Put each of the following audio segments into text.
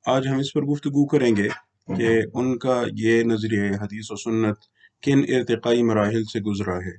آج ہم اس پر گفتگو کریں گے کہ ان کا یہ نظریہ حدیث و سنت کن ارتقائی مراحل سے گزرا ہے،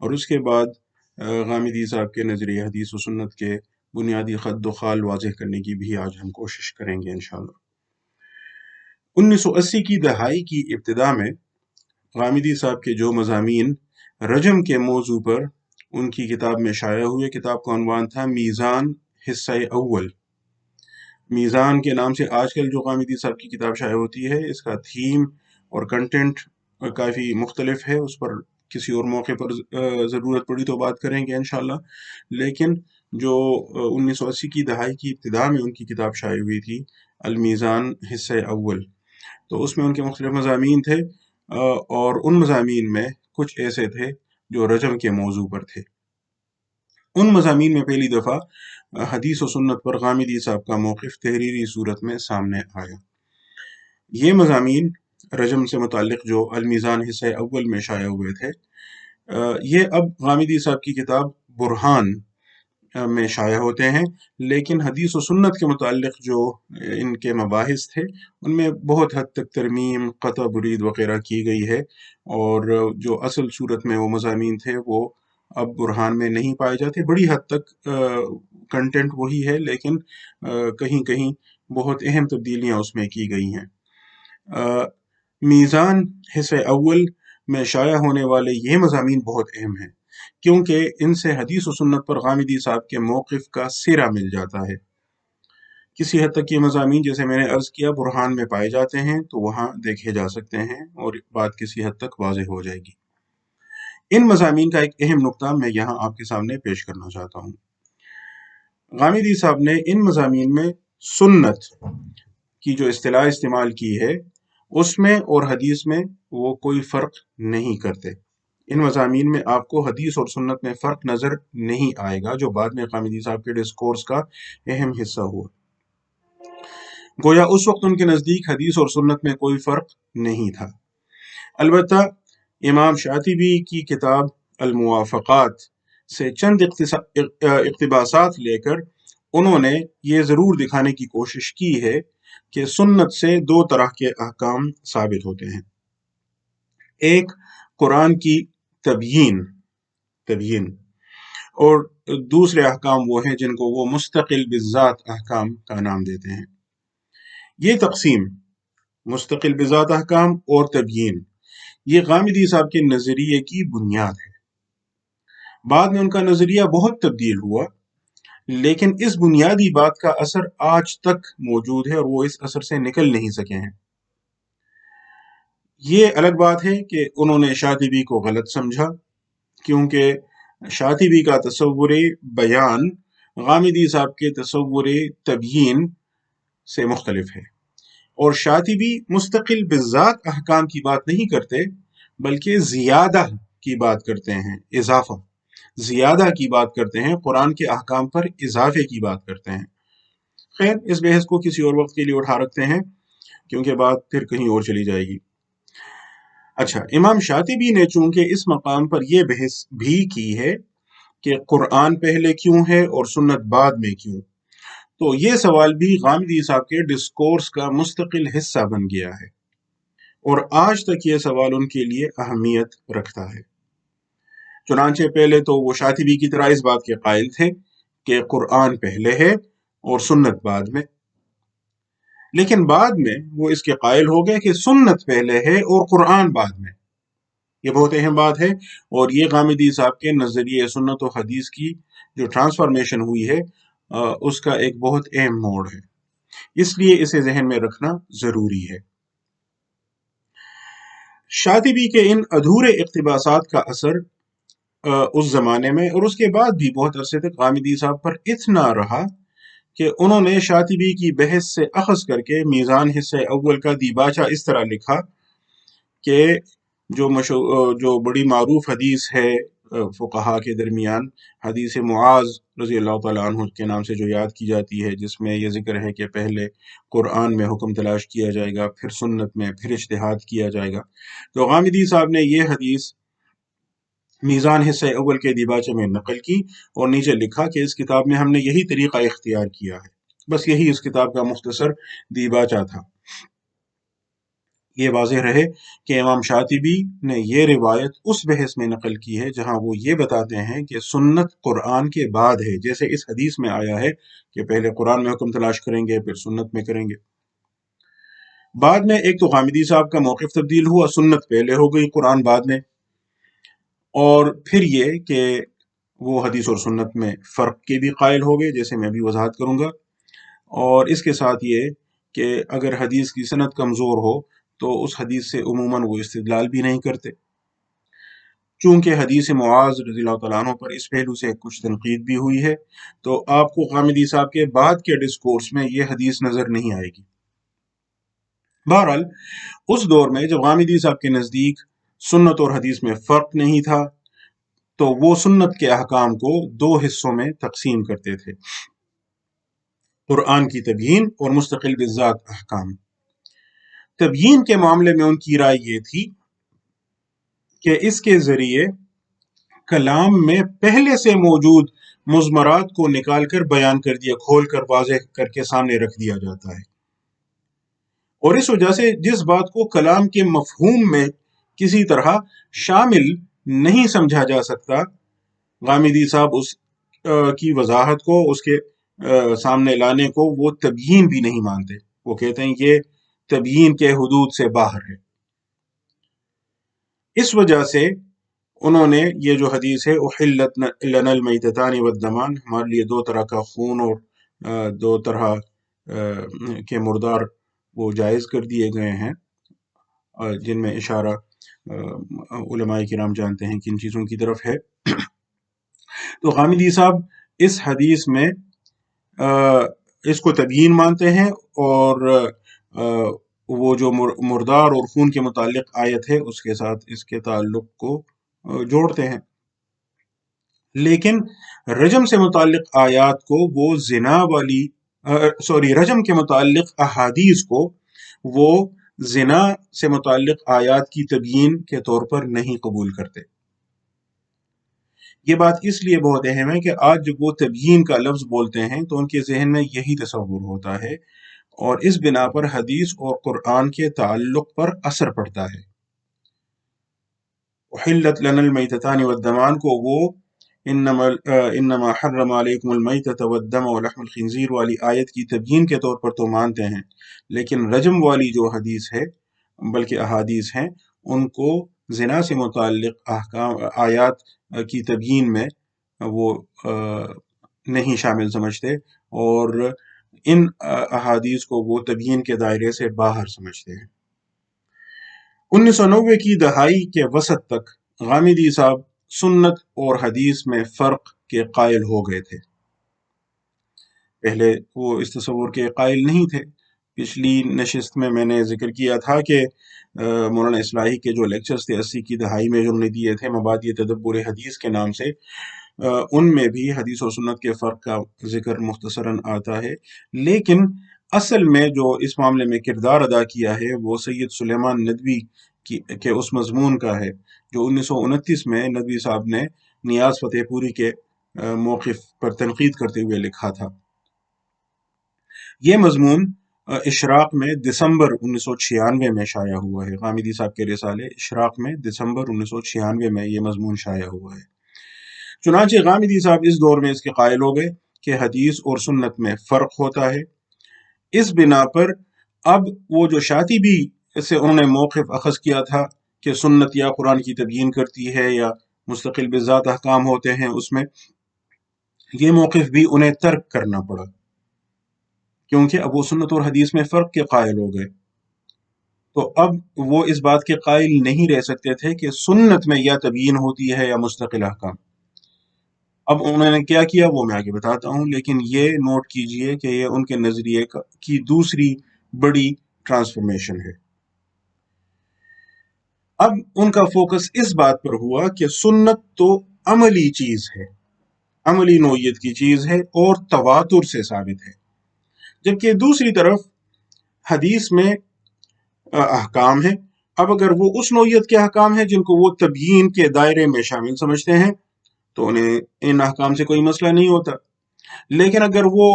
اور اس کے بعد غامدی صاحب کے نظریہ حدیث و سنت کے بنیادی خط و خال واضح کرنے کی بھی آج ہم کوشش کریں گے انشاءاللہ۔ 1980 کی دہائی کی ابتدا میں غامدی صاحب کے جو مضامین رجم کے موضوع پر ان کی کتاب میں شائع ہوئے، کتاب کا عنوان تھا میزان حصہ اول۔ میزان کے نام سے آج کل جو غامدی صاحب کی کتاب شائع ہوتی ہے، اس کا تھیم اور کنٹینٹ کافی مختلف ہے، اس پر کسی اور موقع پر ضرورت پڑی تو بات کریں گے انشاءاللہ۔ لیکن جو 1980 کی دہائی کی ابتدا میں ان کی کتاب شائع ہوئی تھی المیزان حصہ اول، تو اس میں ان کے مختلف مضامین تھے، اور ان مضامین میں کچھ ایسے تھے جو رجم کے موضوع پر تھے۔ ان مضامین میں پہلی دفعہ حدیث و سنت پر غامدی صاحب کا موقف تحریری صورت میں سامنے آیا۔ یہ مضامین رجم سے متعلق جو المیزان حصہ اول میں شائع ہوئے تھے، یہ اب غامدی صاحب کی کتاب برہان میں شائع ہوتے ہیں، لیکن حدیث و سنت کے متعلق جو ان کے مباحث تھے ان میں بہت حد تک ترمیم، قطع برید وغیرہ کی گئی ہے، اور جو اصل صورت میں وہ مضامین تھے وہ اب برہان میں نہیں پائے جاتے۔ بڑی حد تک کنٹینٹ وہی ہے، لیکن کہیں کہیں بہت اہم تبدیلیاں اس میں کی گئی ہیں۔ میزان حصہ اول میں شائع ہونے والے یہ مضامین بہت اہم ہیں، کیونکہ ان سے حدیث و سنت پر غامدی صاحب کے موقف کا سرا مل جاتا ہے۔ کسی حد تک یہ مضامین، جیسے میں نے عرض کیا، برہان میں پائے جاتے ہیں، تو وہاں دیکھے جا سکتے ہیں اور بات کسی حد تک واضح ہو جائے گی۔ ان مضامین کا ایک اہم نقطہ میں یہاں آپ کے سامنے پیش کرنا چاہتا ہوں۔ غامدی صاحب نے ان مضامین میں سنت کی جو اصطلاح استعمال کی ہے، اس میں اور حدیث میں وہ کوئی فرق نہیں کرتے۔ ان مضامین میں آپ کو حدیث اور سنت میں فرق نظر نہیں آئے گا، جو بعد میں غامدی صاحب کے ڈسکورس کا اہم حصہ ہوا۔ گویا اس وقت ان کے نزدیک حدیث اور سنت میں کوئی فرق نہیں تھا۔ البتہ امام شاطبی کی کتاب الموافقات سے چند اقتباسات لے کر انہوں نے یہ ضرور دکھانے کی کوشش کی ہے کہ سنت سے دو طرح کے احکام ثابت ہوتے ہیں۔ ایک قرآن کی تبیین اور دوسرے احکام وہ ہیں جن کو وہ مستقل بذات احکام کا نام دیتے ہیں۔ یہ تقسیم مستقل بذات احکام اور تبیین، یہ غامدی صاحب کے نظریے کی بنیاد ہے۔ بعد میں ان کا نظریہ بہت تبدیل ہوا، لیکن اس بنیادی بات کا اثر آج تک موجود ہے اور وہ اس اثر سے نکل نہیں سکے ہیں۔ یہ الگ بات ہے کہ انہوں نے شاطبی کو غلط سمجھا، کیونکہ شاطبی کا تصور بیان غامدی صاحب کے تصور تبیین سے مختلف ہے، اور شاطبی مستقل بذات احکام کی بات نہیں کرتے، بلکہ زیادہ کی بات کرتے ہیں، اضافہ، زیادہ کی بات کرتے ہیں، قرآن کے احکام پر اضافے کی بات کرتے ہیں۔ خیر، اس بحث کو کسی اور وقت کے لیے اٹھا رکھتے ہیں، کیونکہ بات پھر کہیں اور چلی جائے گی۔ اچھا، امام شاطبی نے چونکہ اس مقام پر یہ بحث بھی کی ہے کہ قرآن پہلے کیوں ہے اور سنت بعد میں کیوں، تو یہ سوال بھی غامدی صاحب کے ڈسکورس کا مستقل حصہ بن گیا ہے، اور آج تک یہ سوال ان کے لیے اہمیت رکھتا ہے۔ چنانچہ پہلے تو وہ شاطبی کی طرح اس بات کے قائل تھے کہ قرآن پہلے ہے اور سنت بعد میں، لیکن بعد میں وہ اس کے قائل ہو گئے کہ سنت پہلے ہے اور قرآن بعد میں۔ یہ بہت اہم بات ہے، اور یہ غامدی صاحب کے نظریے سنت و حدیث کی جو ٹرانسفارمیشن ہوئی ہے، اس کا ایک بہت اہم موڑ ہے، اس لیے اسے ذہن میں رکھنا ضروری ہے۔ شاطبی کے ان ادھورے اقتباسات کا اثر اس زمانے میں اور اس کے بعد بھی بہت عرصے تک غامدی صاحب پر اتنا رہا کہ انہوں نے شاطبی کی بحث سے اخذ کر کے میزان حصہ اول کا دیباچہ اس طرح لکھا کہ جو بڑی معروف حدیث ہے فقہا کے درمیان، حدیث معاذ رضی اللہ تعالیٰ عنہ کے نام سے جو یاد کی جاتی ہے، جس میں یہ ذکر ہے کہ پہلے قرآن میں حکم تلاش کیا جائے گا، پھر سنت میں، پھر اجتہاد کیا جائے گا، تو غامدی صاحب نے یہ حدیث میزان حصہ اول کے دیباچے میں نقل کی اور نیچے لکھا کہ اس کتاب میں ہم نے یہی طریقہ اختیار کیا ہے۔ बस यही इस किताब का मुख्तसर दीबाचा था। ये वाज़ेह रहे कि इमाम शातिबी ने ये रिवायत उस बहस में नकल की है जहां वो ये बताते हैं कि सुन्नत कुरान के बाद है, जैसे इस हदीस में आया है कि पहले कुरान में हुक्म तलाश करेंगे फिर सुन्नत में करेंगे। बाद में एक तो गामिदी साहब का मौक़िफ़ तब्दील हुआ, सुन्नत पहले हो गई कुरान बाद में, और फिर ये कि वो हदीस और सुन्नत में फ़र्क के भी कायल हो गए, जैसे मैं भी वजाहत करूँगा। और इसके साथ ये कि अगर हदीस की सनद कमज़ोर हो तो उस हदीस से उमूमन वो इस्तिदलाल भी नहीं करते। चूँकि हदीस मुआज़ रज़ियल्लाहु तआला अन्हु पर इस पहलू से कुछ तनकीद भी हुई है, तो आपको गामिदी साहब के बाद के डिस्कोर्स में ये हदीस नज़र नहीं आएगी। बहरहाल उस दौर में जब गामिदी साहब के नज़दीक सुन्नत और हदीस में फ़र्क नहीं था, तो वो सुन्नत के अहकाम को दो हिस्सों में तकसीम करते थे, कुरान की तबयीन और मुस्तकिल बिज़ात अहकाम। तबयीन के मामले में उनकी राय ये थी कि इसके ज़रिए कलाम में पहले से मौजूद मुज़मरात को निकाल कर बयान कर दिया, खोल कर वाज़ेह करके सामने रख दिया जाता है, और इस वजह से जिस बात को कलाम के मफहूम में किसी तरह शामिल नहीं समझा जा सकता, गामिदी साहब उस की वजाहत को, उसके सामने लाने को वो तबयीन भी नहीं मानते। वो कहते हैं ये तबयीन के हुदूद से बाहर है। इस वजह से उन्होंने ये जो हदीस है उहिल्लत लनल मैततानि वद्दमान, हमारे लिए दो तरह का खून और दो तरह के मुर्दार वो जायज़ कर दिए गए हैं, जिनमें इशारा उलमाए किराम जानते हैं किन चीज़ों की तरफ है। तो गामिदी साहब इस हदीस में इसको तबयीन मानते हैं, और वो जो मुर्दार और खून के मुतालिक आयत है उसके साथ इसके ताल्लुक को जोड़ते हैं। लेकिन रजम से मुताल्लिक आयात को वो जिना वाली रजम के मुताल्लिक अहादीस को वो जिना से मुताल्लिक आयात की तबयीन के तौर पर नहीं कबूल करते। ये बात इसलिए बहुत अहम है कि आज जब वो तबयीन का लफ्ज़ बोलते हैं तो उनके जहन में यही तसव्वुर होता है, और इस बिना पर हदीस और कुरान के ताल्लुक पर असर पड़ता है। उहिल्लत लनल मैततानि वद्दमान को वो इन्नमा हर्रम अलैकुमुल मैतत वद्दम व लहमुल खिंजीर वाली आयत की तबयीन के तौर पर तो मानते हैं, लेकिन रजम वाली जो हदीस है, बल्कि अहादीस हैं, उनको ज़िना से मुताल्लिक अहकाम आयात की तबयीन में वो नहीं शामिल समझते, और इन अहादीस को वो तबयीन के दायरे से बाहर समझते हैं। 1990 की दहाई के वसत तक गामिदी साहब सुन्नत और हदीस में फ़र्क के कायल हो गए थे। पहले वो इस तस्वुर के कायल नहीं थे। पिछली नशिस्त में मैंने जिक्र किया था कि मौलाना इस्लाही के जो लेक्चर्स थे 80 की दहाई में जो उन्होंने दिए थे मबादी तदब्बुर हदीस के नाम से, उनमें भी हदीस और सुन्नत के फ़र्क का जिक्र मुख्तसरन आता है। लेकिन असल में जो इस मामले में किरदार अदा किया है वो सैयद सुलेमान नदवी के उस मजमून का है जो 1929 में नदवी साहब ने नियाज़ फतेहपुरी के मौक़िफ़ पर तनकीद करते हुए लिखा था। ये मजमून इशराक में दिसंबर 1996 में शाया हुआ है। गामिदी साहब के रिसाले इशराक में दिसंबर 1996 में ये मजमून शाया हुआ है। चुनांचे गामिदी साहब इस दौर में इसके कायल हो गए कि हदीस और सुन्नत में फ़र्क होता है। इस बिना पर अब वो जो शातिबी से उन्होंने मौक़िफ़ अख़ज़ किया था कि सुन्नत या कुरान की तबयीन करती है या मुस्तकिल बिज़ात अहकाम होते हैं, उसमें ये मौक़िफ़ भी उन्हें तर्क करना पड़ा, क्योंकि अब वो सुन्नत और हदीस में फ़र्क के कायल हो गए। तो अब वो इस बात के कायल नहीं रह सकते थे कि सुन्नत में या तबयीन होती है या मुस्तकिल अहकाम। अब उन्होंने क्या किया वो मैं आगे बताता हूँ, लेकिन ये नोट कीजिए कि ये उनके नज़रिए की दूसरी बड़ी ट्रांसफॉर्मेशन है। अब उनका फोकस इस बात पर हुआ कि सुन्नत तो अमली चीज़ है, अमली नोयत की चीज़ है और तवातुर से साबित है, जबकि दूसरी तरफ हदीस में अहकाम है। अब अगर वो उस नोयत के अहकाम है जिनको वो तबयीन के दायरे में शामिल समझते हैं तो उन्हें इन अहकाम से कोई मसला नहीं होता। लेकिन अगर वो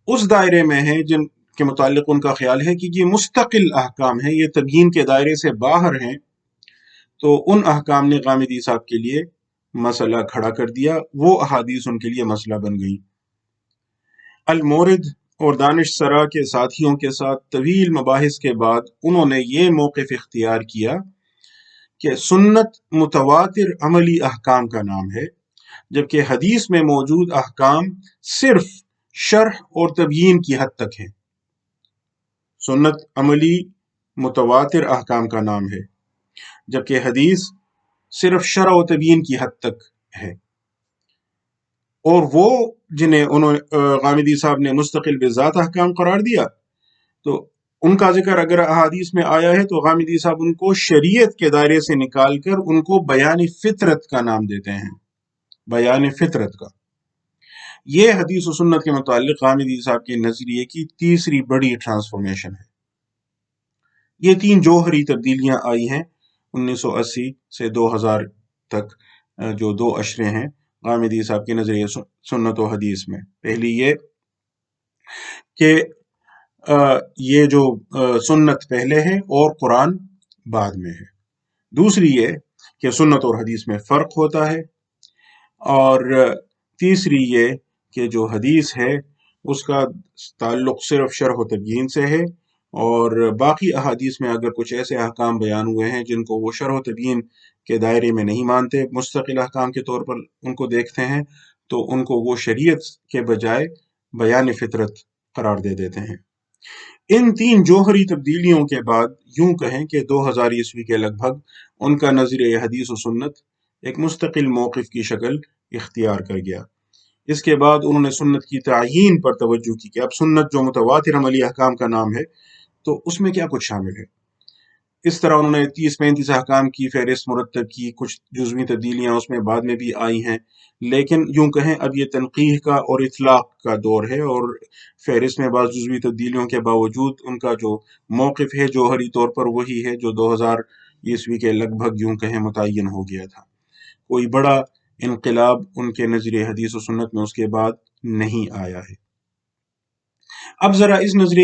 उस दायरे में हैं जिन के मुतालिक उनका ख्याल है कि ये मुस्तकिल अहकाम हैं, ये तबयीन के दायरे से बाहर हैं, तो उन अहकाम ने गामिदी साहब के लिए मसला खड़ा कर दिया, वो अहादीस उनके लिए मसला बन गई। अल-मोरिद और दानिश सरा के साथियों के साथ तवील मबाहिस के बाद उन्होंने ये मौक़िफ़ इख्तियार किया कि सुन्नत मुतवातिर अमली अहकाम का नाम है, जबकि हदीस में मौजूद अहकाम सिर्फ शरह और तबयीन की हद तक है। सुन्नत अमली मुतवातिर अहकाम का नाम है, जबकि हदीस सिर्फ शरह और तबयीन की हद तक है। और वो जिन्हें उन्होंने गामिदी साहब ने मुस्तकिल बिज़ात अहकाम करार दिया, तो उनका जिक्र अगर अहादीस में आया है तो गामिदी साहब उनको शरीयत के दायरे से निकाल कर उनको बयान फितरत का नाम देते हैं, बयान फितरत का। ये हदीस और सुन्नत के मुतालिक गामिदी साहब के नजरिए की तीसरी बड़ी ट्रांसफॉर्मेशन है। ये 3 जौहरी तब्दीलियां आई हैं 1980 से 2000 तक, जो 2 अशरे हैं गामिदी साहब के नजरिए सुन्नत और हदीस में। पहली ये कि ये जो सुन्नत पहले है और कुरान बाद में है। दूसरी ये कि सुन्नत और हदीस में फ़र्क होता है। और तीसरी ये कि जो हदीस है उसका ताल्लुक सिर्फ शरह व तबयीन से है, और बाकी अहादीस में अगर कुछ ऐसे अहकाम बयान हुए हैं जिनको वो शरह व तबयीन के दायरे में नहीं मानते, मुस्तकिल अहकाम के तौर पर उनको देखते हैं, तो उनको वो शरीयत के बजाय बयान फितरत करार दे देते हैं। इन 3 जौहरी तब्दीलियों के बाद यूं कहें कि 2000 ईस्वी के लगभग उनका नज़रिया हदीस और सुन्नत एक मुस्तकिल मौक़िफ़ की शक्ल इख्तियार कर गया। इसके बाद उन्होंने सुन्नत की तायीन पर तवज्जो की कि अब सुन्नत जो मुतवातिर अमली अहकाम का नाम है, तो उसमें क्या कुछ शामिल है। इस तरह उन्होंने 30-35 अहकाम की फहरिस्त मुरत्तब की, कुछ जुज़वी तब्दीलियाँ उसमें बाद में भी आई हैं, लेकिन यूं कहें अब ये तनक़ीह का और इतलाक़ का दौर है, और फहरिस्त में बाज़ जुज़वी तब्दीलियों के बावजूद उनका जो मौक़िफ़ है जौहरी तौर पर वही है जो 2000 ईस्वी के लगभग यूं कहें मुतय्यन हो गया था। कोई बड़ा इनक़िलाब उनके नज़रिए हदीस और सुन्नत में उसके बाद नहीं आया है। अब ज़रा इस नज़रिए